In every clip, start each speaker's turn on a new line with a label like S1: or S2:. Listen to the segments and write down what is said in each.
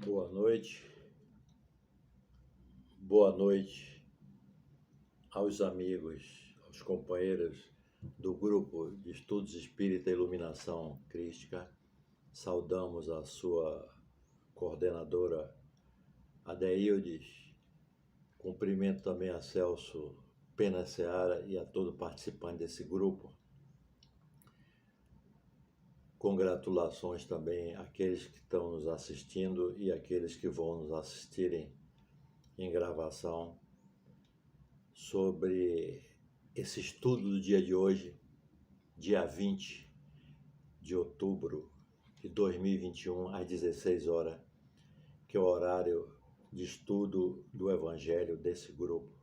S1: Boa noite aos amigos, aos companheiros do grupo de Estudos Espírita e Iluminação Crística. Saudamos a sua coordenadora Adeildes, cumprimento também a Celso Pena Seara e a todo participante desse grupo. Congratulações também àqueles que estão nos assistindo e àqueles que vão nos assistirem em gravação sobre esse estudo do dia de hoje, dia 20 de outubro de 2021, às 16 horas, que é o horário de estudo do Evangelho desse grupo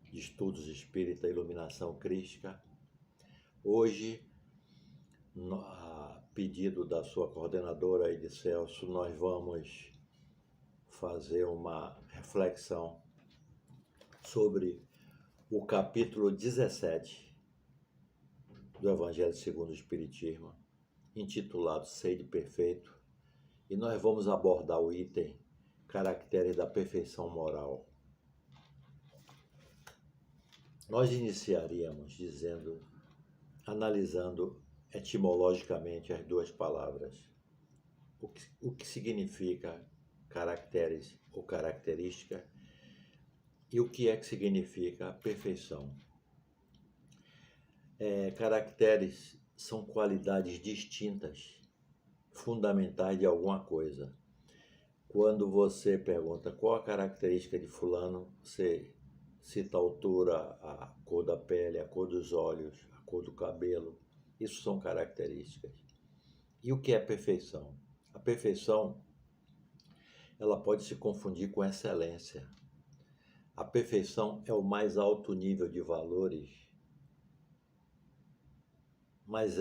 S1: de Estudos Espírita e Iluminação Crística. Hoje, a pedido da sua coordenadora e de Celso, nós vamos fazer uma reflexão sobre o capítulo 17 do Evangelho segundo o Espiritismo, intitulado Sede Perfeito, e nós vamos abordar o item Caracteres da Perfeição Moral. Nós iniciaríamos analisando etimologicamente as duas palavras. O que significa caracteres ou característica e o que é que significa perfeição. Caracteres são qualidades distintas, fundamentais de alguma coisa. Quando você pergunta qual a característica de fulano, você cita a altura, a cor da pele, a cor dos olhos, a cor do cabelo. Isso são características. E o que é perfeição? A perfeição, ela pode se confundir com excelência. A perfeição é o mais alto nível de valores, mas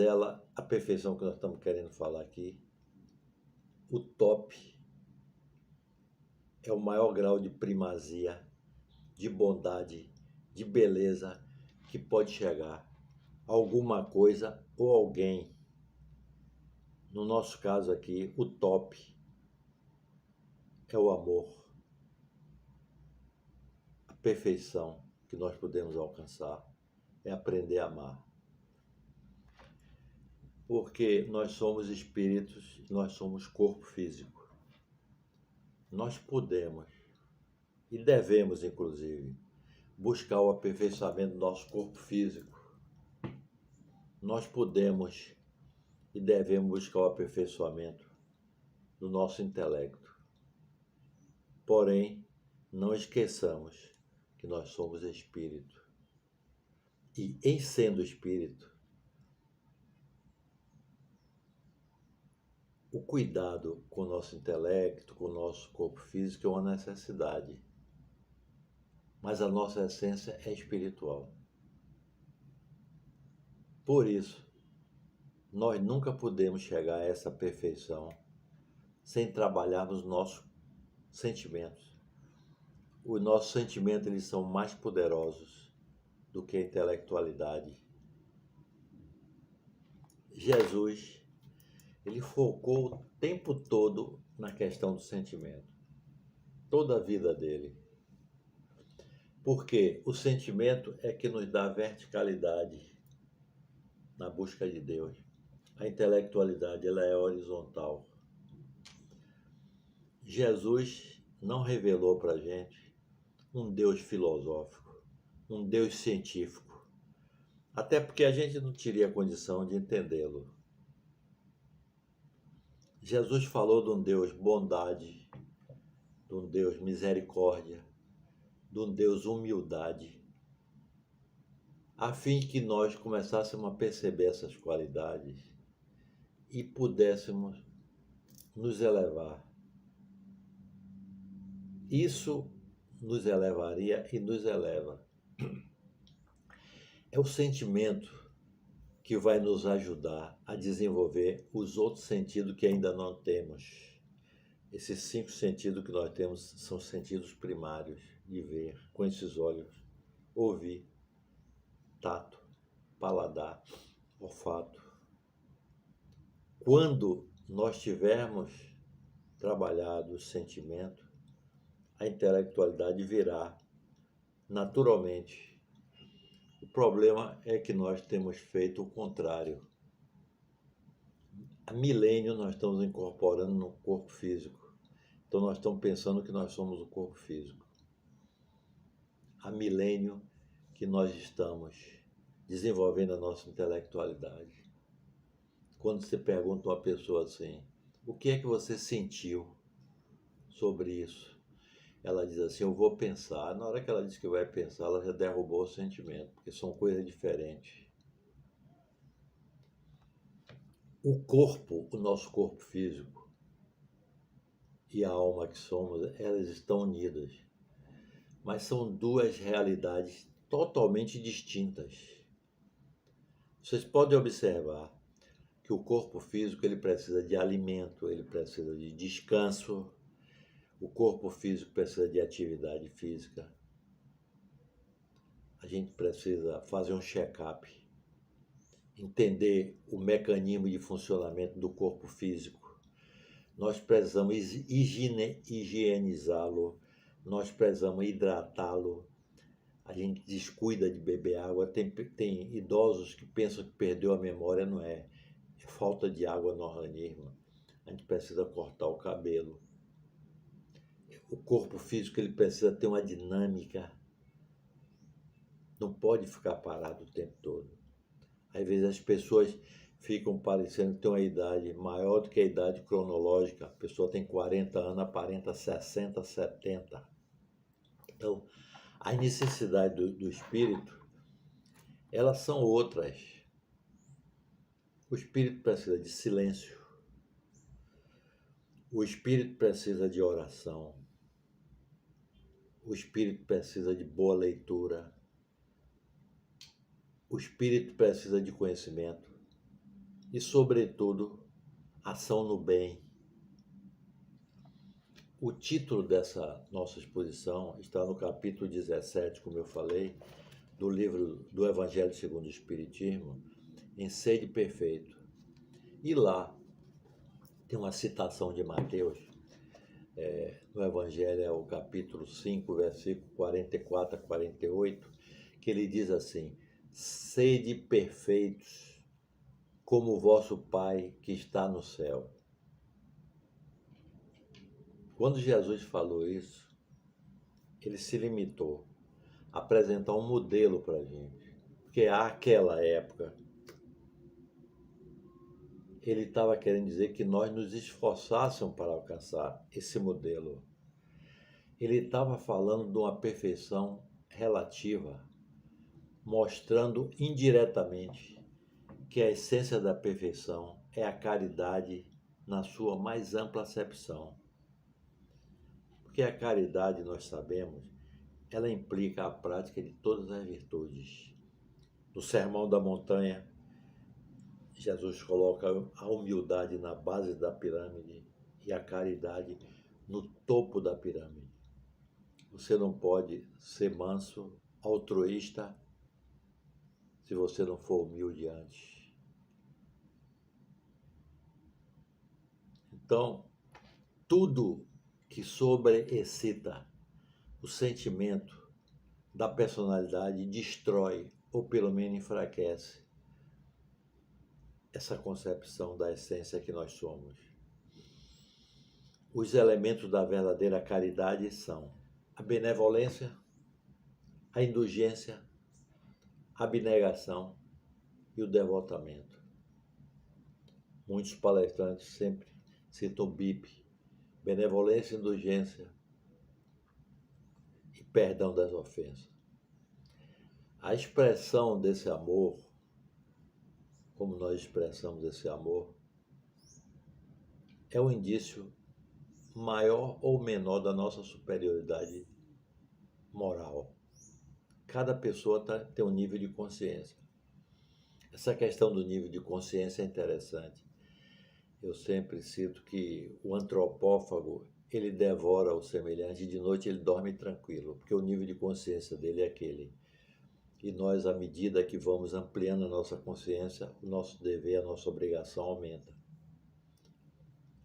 S1: a perfeição que nós estamos querendo falar aqui, o top, é o maior grau de primazia, de bondade, de beleza que pode chegar a alguma coisa ou alguém. No nosso caso aqui, o top é o amor. A perfeição que nós podemos alcançar é aprender a amar. Porque nós somos espíritos, nós somos corpo físico. Nós podemos e devemos, inclusive, buscar o aperfeiçoamento do nosso corpo físico. Nós podemos e devemos buscar o aperfeiçoamento do nosso intelecto. Porém, não esqueçamos que nós somos espírito. E, em sendo espírito, o cuidado com o nosso intelecto, com o nosso corpo físico é uma necessidade. Mas a nossa essência é espiritual. Por isso, nós nunca podemos chegar a essa perfeição sem trabalhar nos nossos sentimentos. Os nossos sentimentos, eles são mais poderosos do que a intelectualidade. Jesus, ele focou o tempo todo na questão do sentimento. Toda a vida dele. Porque o sentimento é que nos dá verticalidade na busca de Deus. A intelectualidade, ela é horizontal. Jesus não revelou para a gente um Deus filosófico, um Deus científico, até porque a gente não teria condição de entendê-lo. Jesus falou de um Deus bondade, de um Deus misericórdia, de um Deus humildade, a fim que nós começássemos a perceber essas qualidades e pudéssemos nos elevar. Isso nos elevaria e nos eleva. É o sentimento que vai nos ajudar a desenvolver os outros sentidos que ainda não temos. Esses 5 sentidos que nós temos são sentidos primários de ver com esses olhos, ouvir, tato, paladar, olfato. Quando nós tivermos trabalhado o sentimento, a intelectualidade virá naturalmente. O problema é que nós temos feito o contrário. Há milênio nós estamos incorporando no corpo físico. Então nós estamos pensando que nós somos o corpo físico. Há milênio que nós estamos desenvolvendo a nossa intelectualidade. Quando você pergunta a uma pessoa assim, o que é que você sentiu sobre isso? Ela diz assim, eu vou pensar. Na hora que ela diz que vai pensar, ela já derrubou o sentimento, porque são coisas diferentes. O corpo, o nosso corpo físico e a alma que somos, elas estão unidas. Mas são duas realidades totalmente distintas. Vocês podem observar que o corpo físico ele precisa de alimento, ele precisa de descanso, o corpo físico precisa de atividade física. A gente precisa fazer um check-up, entender o mecanismo de funcionamento do corpo físico. Nós precisamos higienizá-lo, nós precisamos hidratá-lo. A gente descuida de beber água. Tem idosos que pensam que perdeu a memória, não é. É falta de água no organismo. A gente precisa cortar o cabelo. O corpo físico ele precisa ter uma dinâmica. Não pode ficar parado o tempo todo. Às vezes as pessoas ficam parecendo que têm uma idade maior do que a idade cronológica. A pessoa tem 40 anos, aparenta 60, 70. Então, as necessidades do espírito, elas são outras. O espírito precisa de silêncio. O espírito precisa de oração. O espírito precisa de boa leitura. O espírito precisa de conhecimento. E, sobretudo, ação no bem. O título dessa nossa exposição está no capítulo 17, como eu falei, do livro do Evangelho segundo o Espiritismo, Em Sede Perfeito. E lá tem uma citação de Mateus, no Evangelho é o capítulo 5, versículo 44 a 48, que ele diz assim, sede perfeitos como o vosso Pai que está no céu. Quando Jesus falou isso, ele se limitou a apresentar um modelo para a gente, porque àquela época ele estava querendo dizer que nós nos esforçássemos para alcançar esse modelo. Ele estava falando de uma perfeição relativa, mostrando indiretamente que a essência da perfeição é a caridade na sua mais ampla acepção. Porque a caridade, nós sabemos, ela implica a prática de todas as virtudes. No Sermão da Montanha, Jesus coloca a humildade na base da pirâmide e a caridade no topo da pirâmide. Você não pode ser manso, altruísta, se você não for humilde antes. Então, tudo que sobreexcita o sentimento da personalidade destrói, ou pelo menos enfraquece, essa concepção da essência que nós somos. Os elementos da verdadeira caridade são a benevolência, a indulgência, a abnegação e o devotamento. Muitos palestrantes sempre citam BIP, benevolência, indulgência e perdão das ofensas. A expressão desse amor, como nós expressamos esse amor, é um indício maior ou menor da nossa superioridade moral. Cada pessoa tem um nível de consciência. Essa questão do nível de consciência é interessante. Eu sempre cito que o antropófago, ele devora o semelhante e de noite ele dorme tranquilo, porque o nível de consciência dele é aquele. E nós, à medida que vamos ampliando a nossa consciência, o nosso dever, a nossa obrigação aumenta.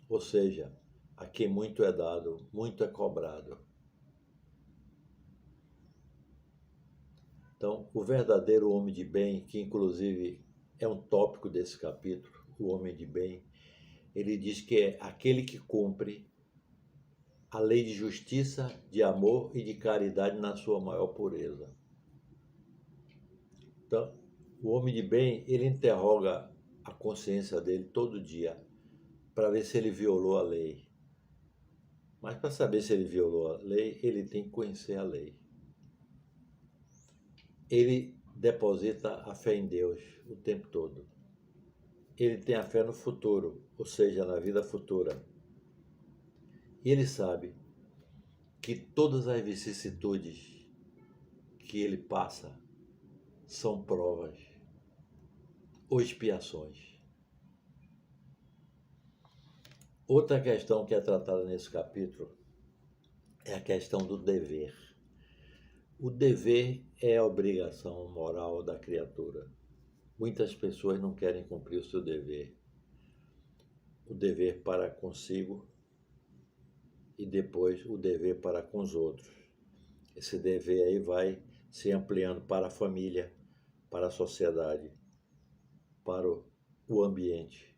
S1: Ou seja, A quem muito é dado, muito é cobrado. Então, o verdadeiro homem de bem, que inclusive é um tópico desse capítulo, o homem de bem, ele diz que é aquele que cumpre a lei de justiça, de amor e de caridade na sua maior pureza. Então, o homem de bem, ele interroga a consciência dele todo dia para ver se ele violou a lei. Mas para saber se ele violou a lei, ele tem que conhecer a lei. Ele deposita a fé em Deus o tempo todo. Ele tem a fé no futuro, ou seja, na vida futura. E ele sabe que todas as vicissitudes que ele passa são provas ou expiações. Outra questão que é tratada nesse capítulo é a questão do dever. O dever é a obrigação moral da criatura. Muitas pessoas não querem cumprir o seu dever. O dever para consigo e depois o dever para com os outros. Esse dever aí vai se ampliando para a família, para a sociedade, para o ambiente,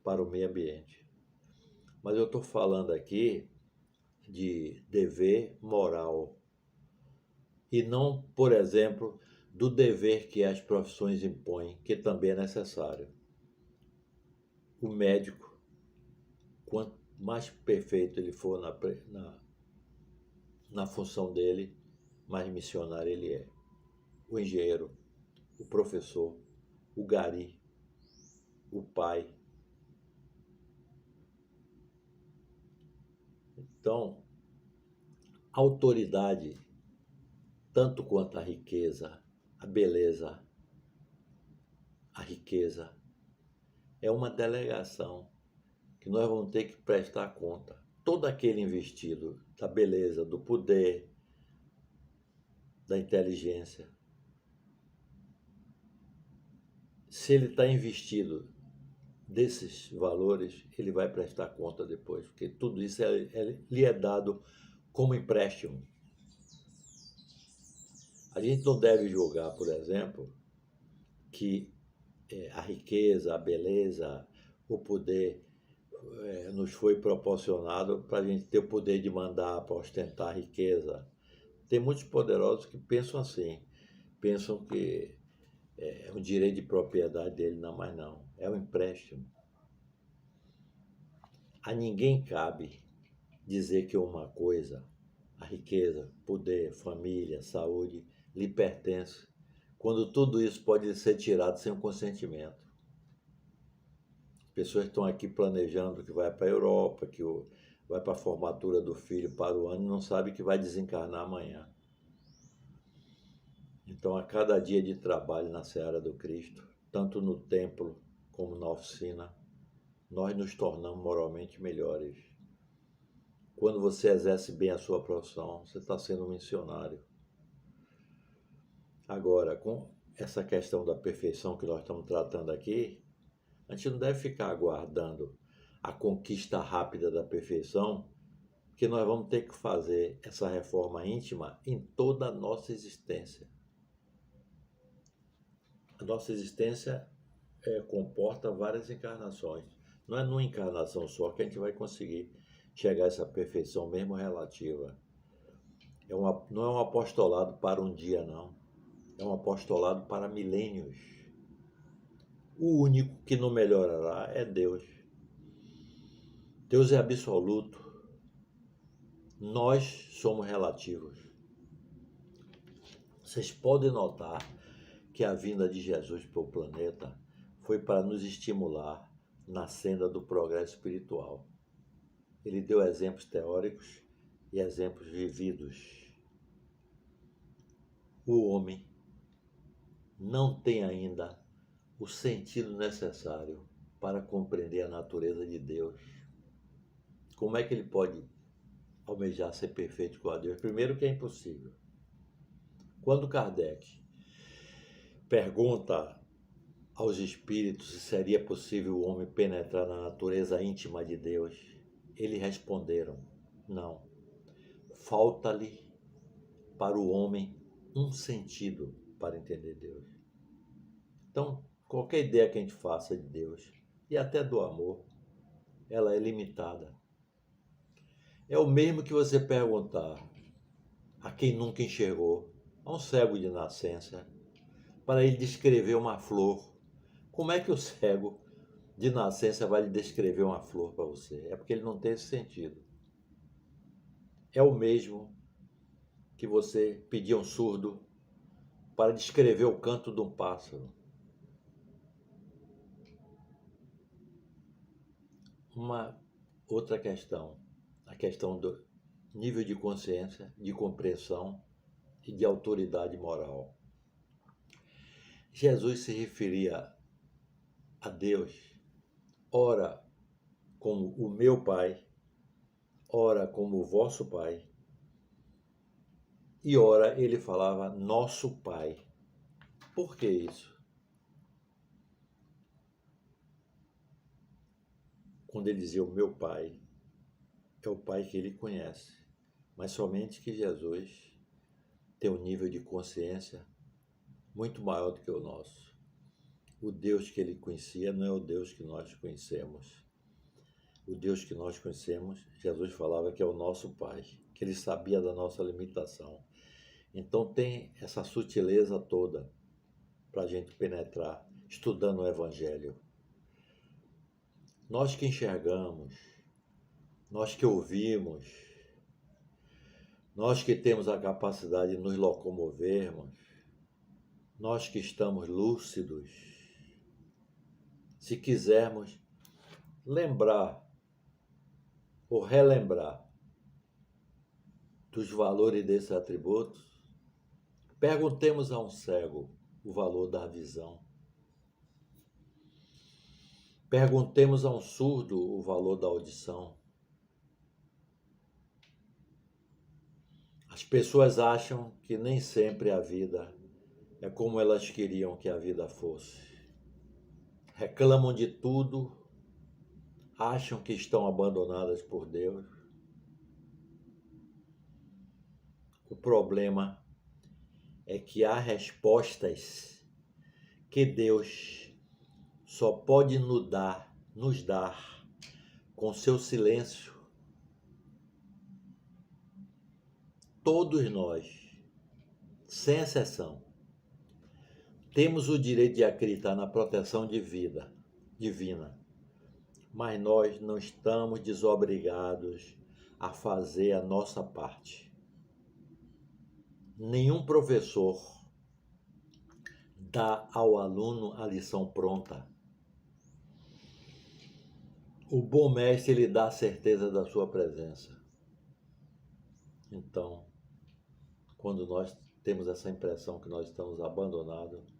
S1: para o meio ambiente. Mas eu estou falando aqui de dever moral e não, por exemplo, do dever que as profissões impõem, que também é necessário. O médico, quanto mais perfeito ele for na função dele, mais missionário ele é. O engenheiro, o professor, o gari, o pai. Então, a autoridade, tanto quanto a riqueza, a beleza, a riqueza, é uma delegação que nós vamos ter que prestar conta. Todo aquele investido da beleza, do poder, da inteligência, se ele está investido desses valores, ele vai prestar conta depois, porque tudo isso lhe é dado como empréstimo. A gente não deve julgar, por exemplo, que a riqueza, a beleza, o poder nos foi proporcionado para a gente ter o poder de mandar, para ostentar a riqueza. Tem muitos poderosos que pensam assim, pensam que é um direito de propriedade dele, não, mas não, é um empréstimo. A ninguém cabe dizer que uma coisa, a riqueza, poder, família, saúde, lhe pertence, quando tudo isso pode ser tirado sem o consentimento. As pessoas estão aqui planejando que vai para a Europa, que vai para a formatura do filho para o ano e não sabe que vai desencarnar amanhã. Então, a cada dia de trabalho na seara do Cristo, tanto no templo como na oficina, nós nos tornamos moralmente melhores. Quando você exerce bem a sua profissão, você está sendo um missionário. Agora, com essa questão da perfeição que nós estamos tratando aqui, a gente não deve ficar aguardando a conquista rápida da perfeição, porque nós vamos ter que fazer essa reforma íntima em toda a nossa existência. A nossa existência comporta várias encarnações. Não é numa encarnação só que a gente vai conseguir chegar a essa perfeição, mesmo relativa. Não é um apostolado para um dia, não. É um apostolado para milênios. O único que não melhorará é Deus. Deus é absoluto. Nós somos relativos. Vocês podem notar que a vinda de Jesus para o planeta foi para nos estimular na senda do progresso espiritual. Ele deu exemplos teóricos e exemplos vividos. O homem não tem ainda o sentido necessário para compreender a natureza de Deus. Como é que ele pode almejar ser perfeito com a Deus? Primeiro que é impossível. Quando Kardec pergunta aos espíritos se seria possível o homem penetrar na natureza íntima de Deus, eles responderam: não, falta-lhe para o homem um sentido para entender Deus. Então, qualquer ideia que a gente faça de Deus, e até do amor, ela é limitada. É o mesmo que você perguntar a quem nunca enxergou, a um cego de nascença, para ele descrever uma flor. Como é que o cego de nascença vai lhe descrever uma flor para você? É porque ele não tem esse sentido. É o mesmo que você pedir a um surdo para descrever o canto de um pássaro. Uma outra questão, a questão do nível de consciência, de compreensão e de autoridade moral. Jesus se referia a Deus, ora como o meu Pai, ora como o vosso Pai, e ora ele falava nosso Pai. Por que isso? Quando ele dizia o meu Pai, é o Pai que ele conhece, mas somente que Jesus tem um nível de consciência muito maior do que o nosso. O Deus que ele conhecia não é o Deus que nós conhecemos. O Deus que nós conhecemos, Jesus falava que é o nosso Pai, que ele sabia da nossa limitação. Então tem essa sutileza toda para a gente penetrar, estudando o Evangelho. Nós que enxergamos, nós que ouvimos, nós que temos a capacidade de nos locomovermos, nós que estamos lúcidos, se quisermos lembrar ou relembrar dos valores desses atributos, perguntemos a um cego o valor da visão. Perguntemos a um surdo o valor da audição. As pessoas acham que nem sempre a vida é como elas queriam que a vida fosse. Reclamam de tudo, acham que estão abandonadas por Deus. O problema é que há respostas que Deus só pode nos dar com seu silêncio. Todos nós, sem exceção, temos o direito de acreditar na proteção de vida divina, mas nós não estamos desobrigados a fazer a nossa parte. Nenhum professor dá ao aluno a lição pronta. O bom mestre lhe dá a certeza da sua presença. Então, quando nós temos essa impressão que nós estamos abandonados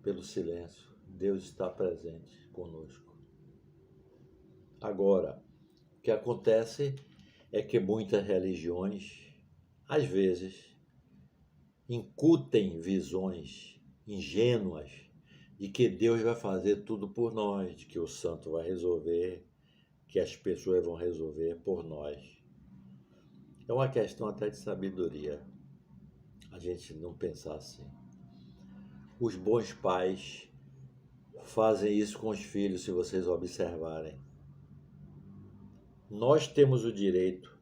S1: pelo silêncio, Deus está presente conosco. Agora, o que acontece é que muitas religiões, às vezes, incutem visões ingênuas de que Deus vai fazer tudo por nós, de que o santo vai resolver, que as pessoas vão resolver por nós. É uma questão até de sabedoria, a gente não pensar assim. Os bons pais fazem isso com os filhos, se vocês observarem. Nós temos o direito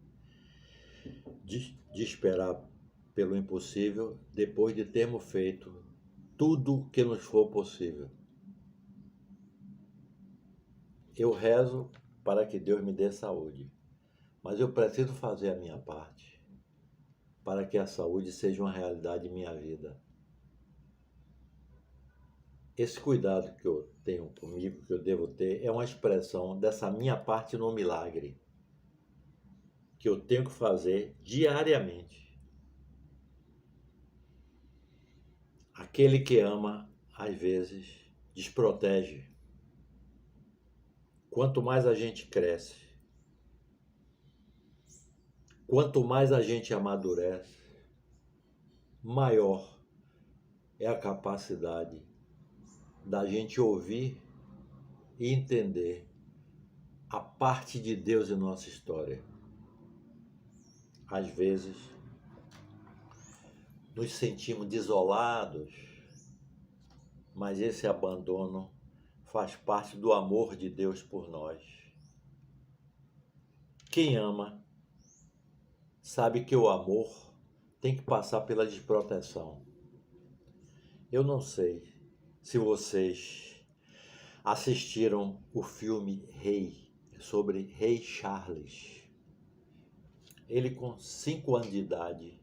S1: de esperar pelo impossível depois de termos feito tudo que nos for possível. Eu rezo para que Deus me dê saúde, mas eu preciso fazer a minha parte para que a saúde seja uma realidade em minha vida. Esse cuidado que eu tenho comigo, que eu devo ter, é uma expressão dessa minha parte no milagre, que eu tenho que fazer diariamente. Aquele que ama, às vezes, desprotege. Quanto mais a gente cresce, quanto mais a gente amadurece, maior é a capacidade da gente ouvir e entender a parte de Deus em nossa história. Às vezes, nos sentimos desolados, mas esse abandono faz parte do amor de Deus por nós. Quem ama sabe que o amor tem que passar pela desproteção. Eu não sei se vocês assistiram o filme Rei, sobre Rei Charles. Ele, com 5 anos de idade,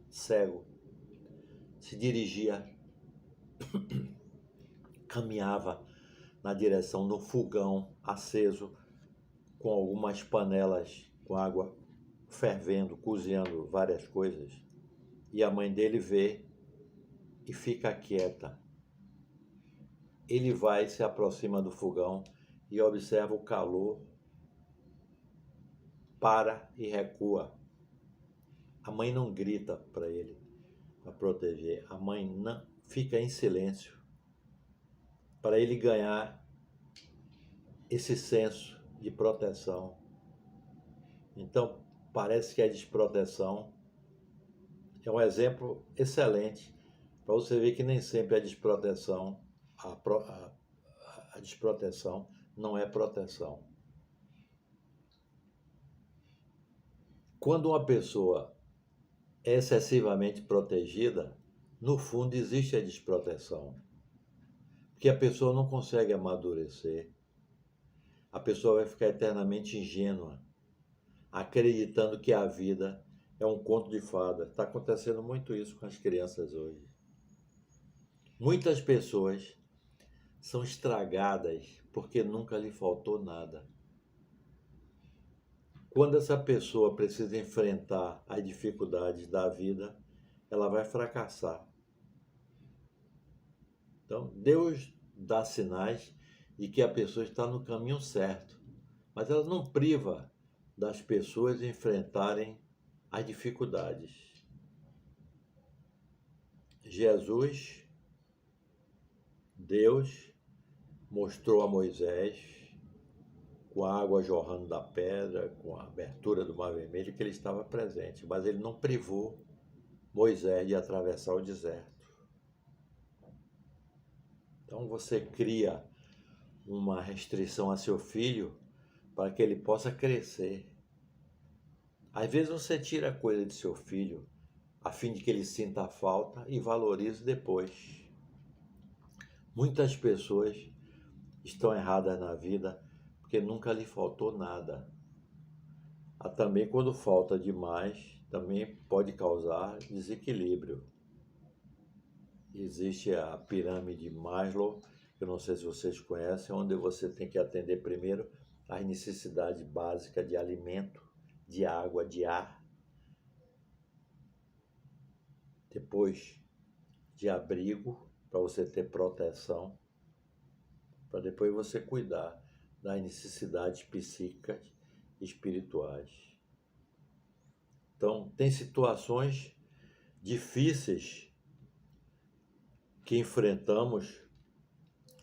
S1: cego, se dirigia, caminhava na direção do fogão aceso, com algumas panelas com água fervendo, cozinhando várias coisas. E a mãe dele vê e fica quieta. Ele vai, se aproxima do fogão e observa o calor, para e recua. A mãe não grita para ele, para proteger. A mãe não fica em silêncio, para ele ganhar esse senso de proteção. Então, parece que a desproteção é um exemplo excelente para você ver que nem sempre a desproteção, a desproteção não é proteção. Quando uma pessoa é excessivamente protegida, no fundo existe a desproteção, porque a pessoa não consegue amadurecer. A pessoa vai ficar eternamente ingênua, acreditando que a vida é um conto de fada. Está acontecendo muito isso com as crianças hoje. Muitas pessoas são estragadas porque nunca lhe faltou nada. Quando essa pessoa precisa enfrentar as dificuldades da vida, ela vai fracassar. Então, Deus dá sinais de que a pessoa está no caminho certo, mas ela não priva das pessoas enfrentarem as dificuldades. Jesus, Deus, mostrou a Moisés, com a água jorrando da pedra, com a abertura do Mar Vermelho, que ele estava presente, mas ele não privou Moisés de atravessar o deserto. Então você cria uma restrição a seu filho para que ele possa crescer. Às vezes você tira coisa de seu filho a fim de que ele sinta a falta e valorize depois. Muitas pessoas estão erradas na vida porque nunca lhe faltou nada. Também quando falta demais, também pode causar desequilíbrio. Existe a pirâmide Maslow, eu não sei se vocês conhecem, onde você tem que atender primeiro as necessidades básicas de alimento, de água, de ar, depois de abrigo, para você ter proteção, para depois você cuidar das necessidades psíquicas e espirituais. Então, tem situações difíceis que enfrentamos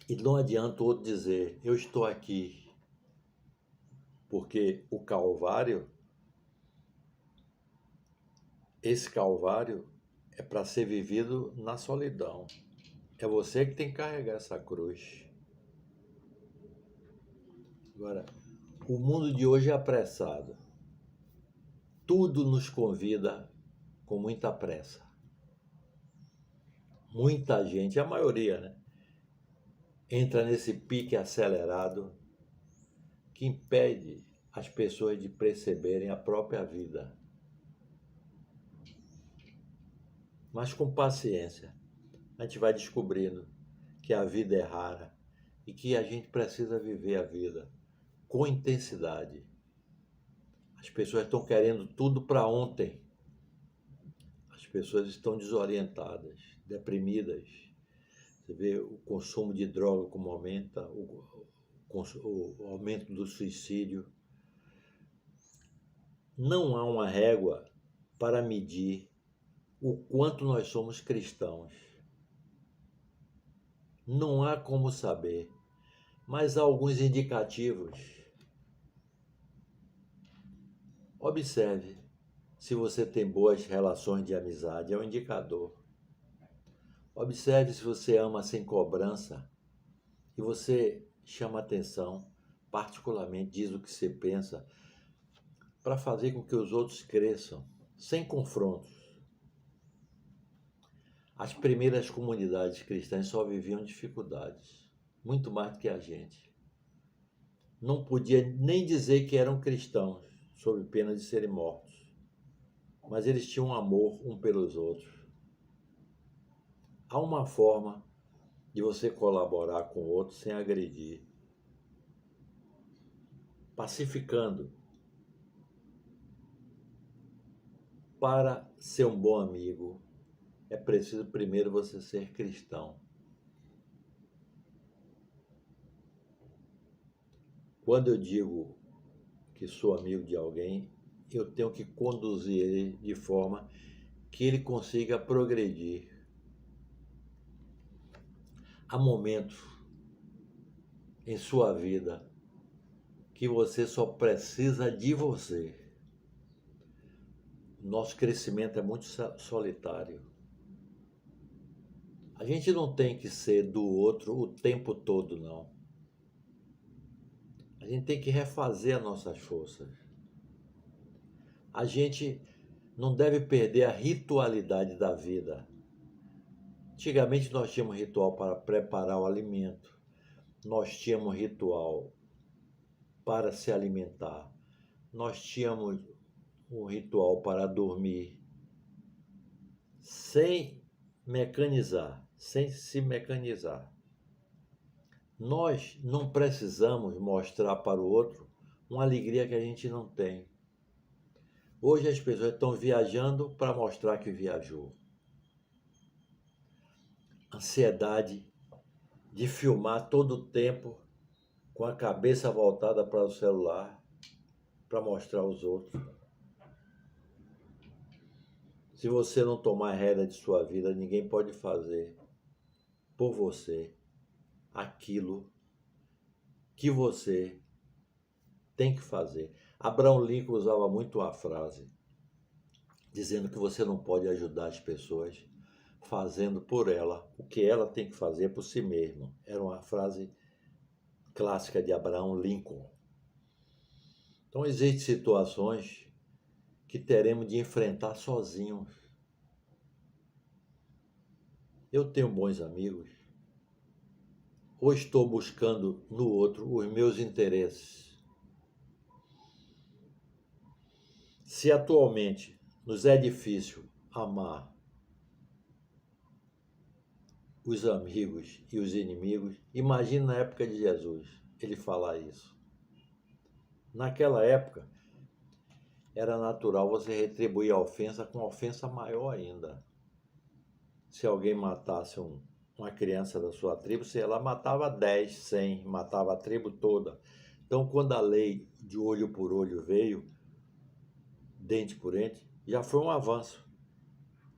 S1: e não adianta o outro dizer, eu estou aqui, porque o Calvário, esse Calvário é para ser vivido na solidão. É você que tem que carregar essa cruz. Agora, o mundo de hoje é apressado. Tudo nos convida com muita pressa. Muita gente, a maioria, né, entra nesse pique acelerado que impede as pessoas de perceberem a própria vida. Mas com paciência, a gente vai descobrindo que a vida é rara e que a gente precisa viver a vida com intensidade. As pessoas estão querendo tudo para ontem. As pessoas estão desorientadas, deprimidas. Você vê o consumo de droga como aumenta, o aumento do suicídio. Não há uma régua para medir o quanto nós somos cristãos. Não há como saber, mas há alguns indicativos. Observe se você tem boas relações de amizade, é um indicador. Observe se você ama sem cobrança e você chama atenção, particularmente diz o que você pensa, para fazer com que os outros cresçam, sem confrontos. As primeiras comunidades cristãs só viviam dificuldades, muito mais do que a gente. Não podia nem dizer que eram cristãos, sob pena de serem mortos. Mas eles tinham um amor um pelos outros. Há uma forma de você colaborar com o outro sem agredir, pacificando. Para ser um bom amigo, é preciso primeiro você ser cristão. Quando eu digo que sou amigo de alguém, eu tenho que conduzir ele de forma que ele consiga progredir. Há momentos em sua vida que você só precisa de você. Nosso crescimento é muito solitário. A gente não tem que ser do outro o tempo todo, não. A gente tem que refazer as nossas forças. A gente não deve perder a ritualidade da vida. Antigamente nós tínhamos ritual para preparar o alimento. Nós tínhamos ritual para se alimentar. Nós tínhamos um ritual para dormir. Sem mecanizar, sem se mecanizar. Nós não precisamos mostrar para o outro uma alegria que a gente não tem. Hoje as pessoas estão viajando para mostrar que viajou. Ansiedade de filmar todo o tempo com a cabeça voltada para o celular para mostrar aos outros. Se você não tomar rédea de sua vida, ninguém pode fazer por você aquilo que você tem que fazer. Abraham Lincoln usava muito uma frase dizendo que você não pode ajudar as pessoas fazendo por ela o que ela tem que fazer por si mesma. Era uma frase clássica de Abraham Lincoln. Então existem situações que teremos de enfrentar sozinhos. Eu tenho bons amigos, ou estou buscando no outro os meus interesses. Se atualmente nos é difícil amar os amigos e os inimigos, imagine na época de Jesus ele falar isso. Naquela época, era natural você retribuir a ofensa com ofensa maior ainda. Se alguém matasse uma criança da sua tribo, se ela matava 10, 100, matava a tribo toda. Então, quando a lei de olho por olho veio, dente por dente, já foi um avanço.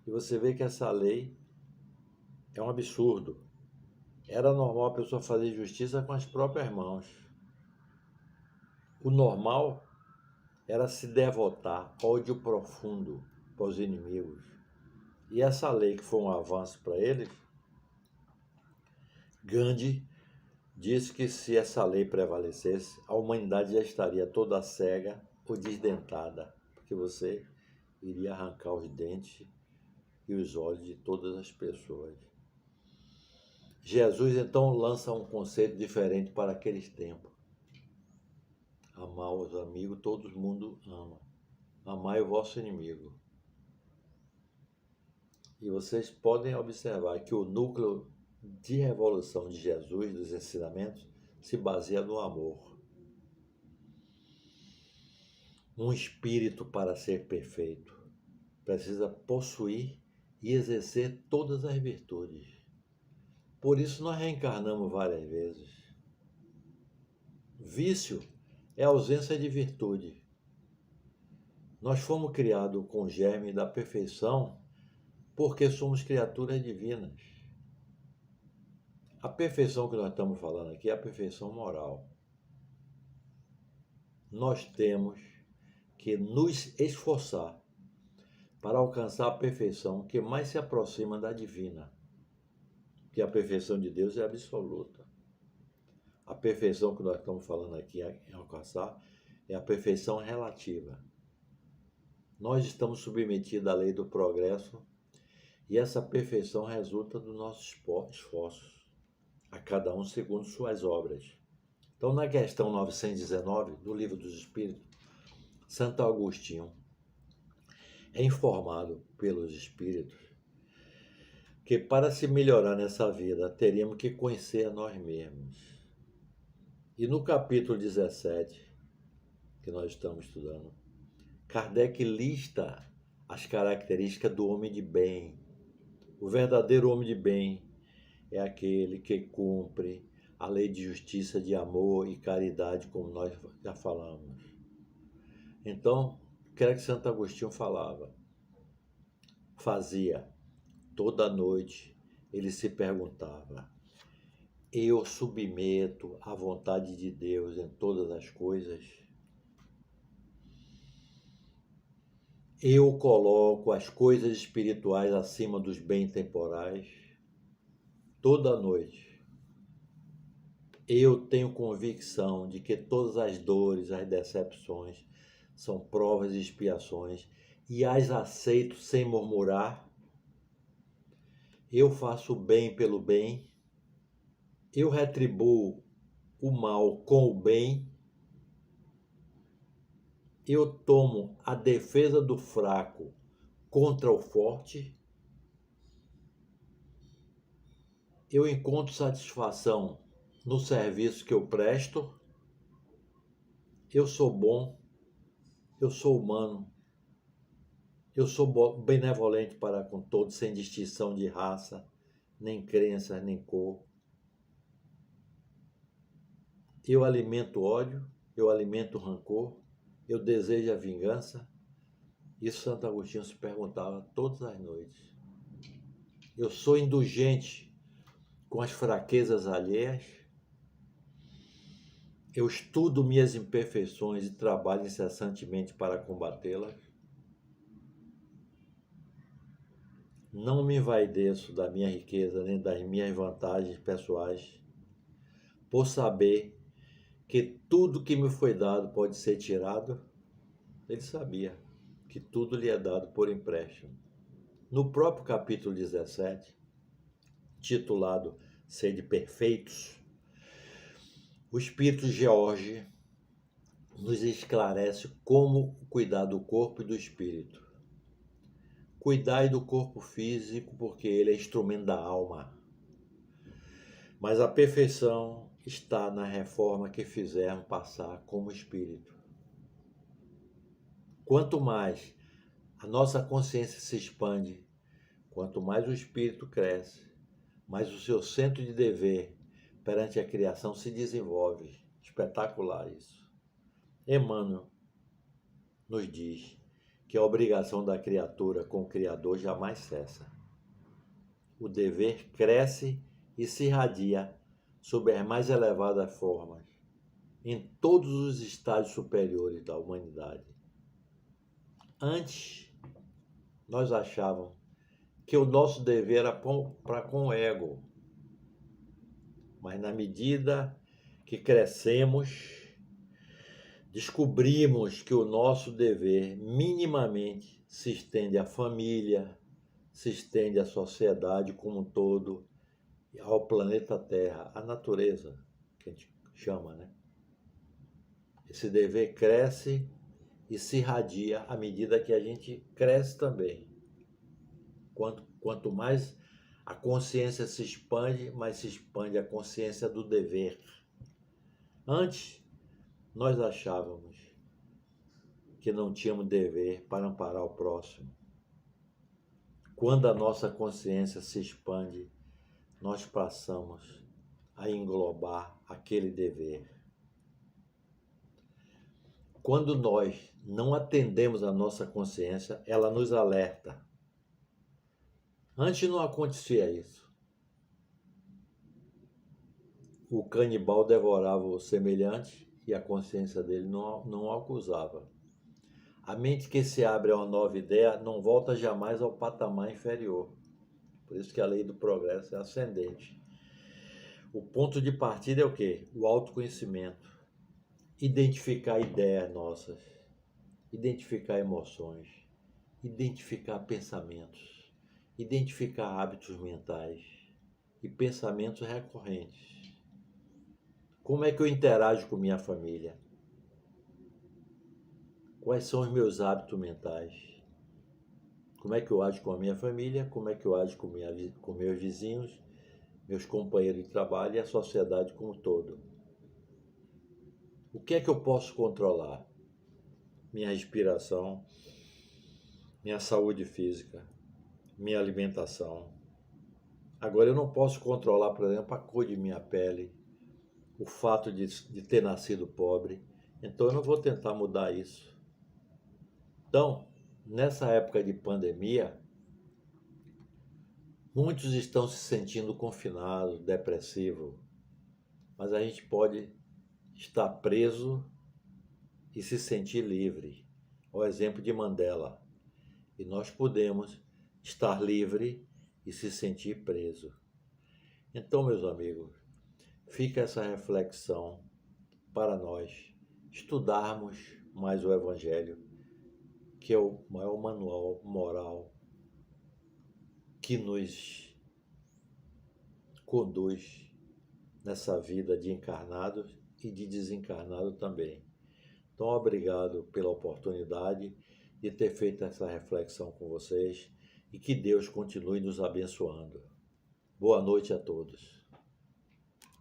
S1: E você vê que essa lei é um absurdo. Era normal a pessoa fazer justiça com as próprias mãos. O normal era se devotar ódio profundo para os inimigos. E essa lei, que foi um avanço para eles, Gandhi disse que se essa lei prevalecesse, a humanidade já estaria toda cega ou desdentada, porque você iria arrancar os dentes e os olhos de todas as pessoas. Jesus então lança um conceito diferente para aqueles tempos. Amar os amigos, todo mundo ama. Amai o vosso inimigo. E vocês podem observar que o núcleo de revolução de Jesus, dos ensinamentos, se baseia no amor. Um espírito, para ser perfeito, precisa possuir e exercer todas as virtudes. Por isso nós reencarnamos várias vezes. Vício é a ausência de virtude. Nós fomos criados com o germe da perfeição porque somos criaturas divinas. A perfeição que nós estamos falando aqui é a perfeição moral. Nós temos que nos esforçar para alcançar a perfeição que mais se aproxima da divina, que a perfeição de Deus é absoluta. A perfeição que nós estamos falando aqui em alcançar é a perfeição relativa. Nós estamos submetidos à lei do progresso e essa perfeição resulta dos nossos esforços, a cada um segundo suas obras. Então, na questão 919 do Livro dos Espíritos, Santo Agostinho é informado pelos Espíritos que para se melhorar nessa vida teríamos que conhecer a nós mesmos. E no capítulo 17, que nós estamos estudando, Kardec lista as características do homem de bem. O verdadeiro homem de bem é aquele que cumpre a lei de justiça, de amor e caridade, como nós já falamos. Então, o que era que Santo Agostinho fazia? Toda noite ele se perguntava: eu submeto à vontade de Deus em todas as coisas? Eu coloco as coisas espirituais acima dos bens temporais? Toda noite eu tenho convicção de que todas as dores, as decepções são provas e expiações e as aceito sem murmurar? Eu faço o bem pelo bem? Eu retribuo o mal com o bem? Eu tomo a defesa do fraco contra o forte? Eu encontro satisfação no serviço que eu presto? Eu sou bom? Eu sou humano? Eu sou benevolente para com todos, sem distinção de raça, nem crença, nem cor? Eu alimento ódio? Eu alimento rancor? Eu desejo a vingança? Isso Santo Agostinho se perguntava todas as noites. Eu sou indulgente com as fraquezas alheias? Eu estudo minhas imperfeições e trabalho incessantemente para combatê-las? Não me envaideço da minha riqueza nem das minhas vantagens pessoais, por saber que tudo que me foi dado pode ser tirado? Ele sabia que tudo lhe é dado por empréstimo. No próprio capítulo 17, titulado Sede Perfeitos, o Espírito George nos esclarece como cuidar do corpo e do espírito. Cuidai do corpo físico, porque ele é instrumento da alma. Mas a perfeição está na reforma que fizermos passar como espírito. Quanto mais a nossa consciência se expande, quanto mais o espírito cresce, mais o seu centro de dever perante a criação se desenvolve. Espetacular isso. Emmanuel nos diz que a obrigação da criatura com o Criador jamais cessa. O dever cresce e se irradia sob as mais elevadas formas, em todos os estágios superiores da humanidade. Antes, nós achávamos que o nosso dever era para com o ego, mas na medida que crescemos, descobrimos que o nosso dever minimamente se estende à família, se estende à sociedade como um todo, ao planeta Terra, à natureza, que a gente chama, né? Esse dever cresce e se irradia à medida que a gente cresce também. Quanto mais a consciência se expande, mais se expande a consciência do dever. Antes, nós achávamos que não tínhamos dever para amparar o próximo. Quando a nossa consciência se expande, nós passamos a englobar aquele dever. Quando nós não atendemos a nossa consciência, ela nos alerta. Antes não acontecia isso. O canibal devorava o semelhante e a consciência dele não o acusava. A mente que se abre a uma nova ideia não volta jamais ao patamar inferior. Por isso que a lei do progresso é ascendente. O ponto de partida é o quê? O autoconhecimento. Identificar ideias nossas, identificar emoções, identificar pensamentos, identificar hábitos mentais e pensamentos recorrentes. Como é que eu interajo com minha família? Quais são os meus hábitos mentais? Como é que eu ajo com a minha família? Como é que eu ajo com meus vizinhos, meus companheiros de trabalho e a sociedade como um todo? O que é que eu posso controlar? Minha respiração, minha saúde física, minha alimentação. Agora, eu não posso controlar, por exemplo, a cor de minha pele, o fato de ter nascido pobre. Então, eu não vou tentar mudar isso. Então, nessa época de pandemia, muitos estão se sentindo confinados, depressivos, mas a gente pode estar preso e se sentir livre. O exemplo de Mandela. E nós podemos estar livre e se sentir preso. Então, meus amigos, fica essa reflexão para nós estudarmos mais o Evangelho, que é o maior manual moral que nos conduz nessa vida de encarnados e de desencarnado também. Então, obrigado pela oportunidade de ter feito essa reflexão com vocês e que Deus continue nos abençoando. Boa noite a todos.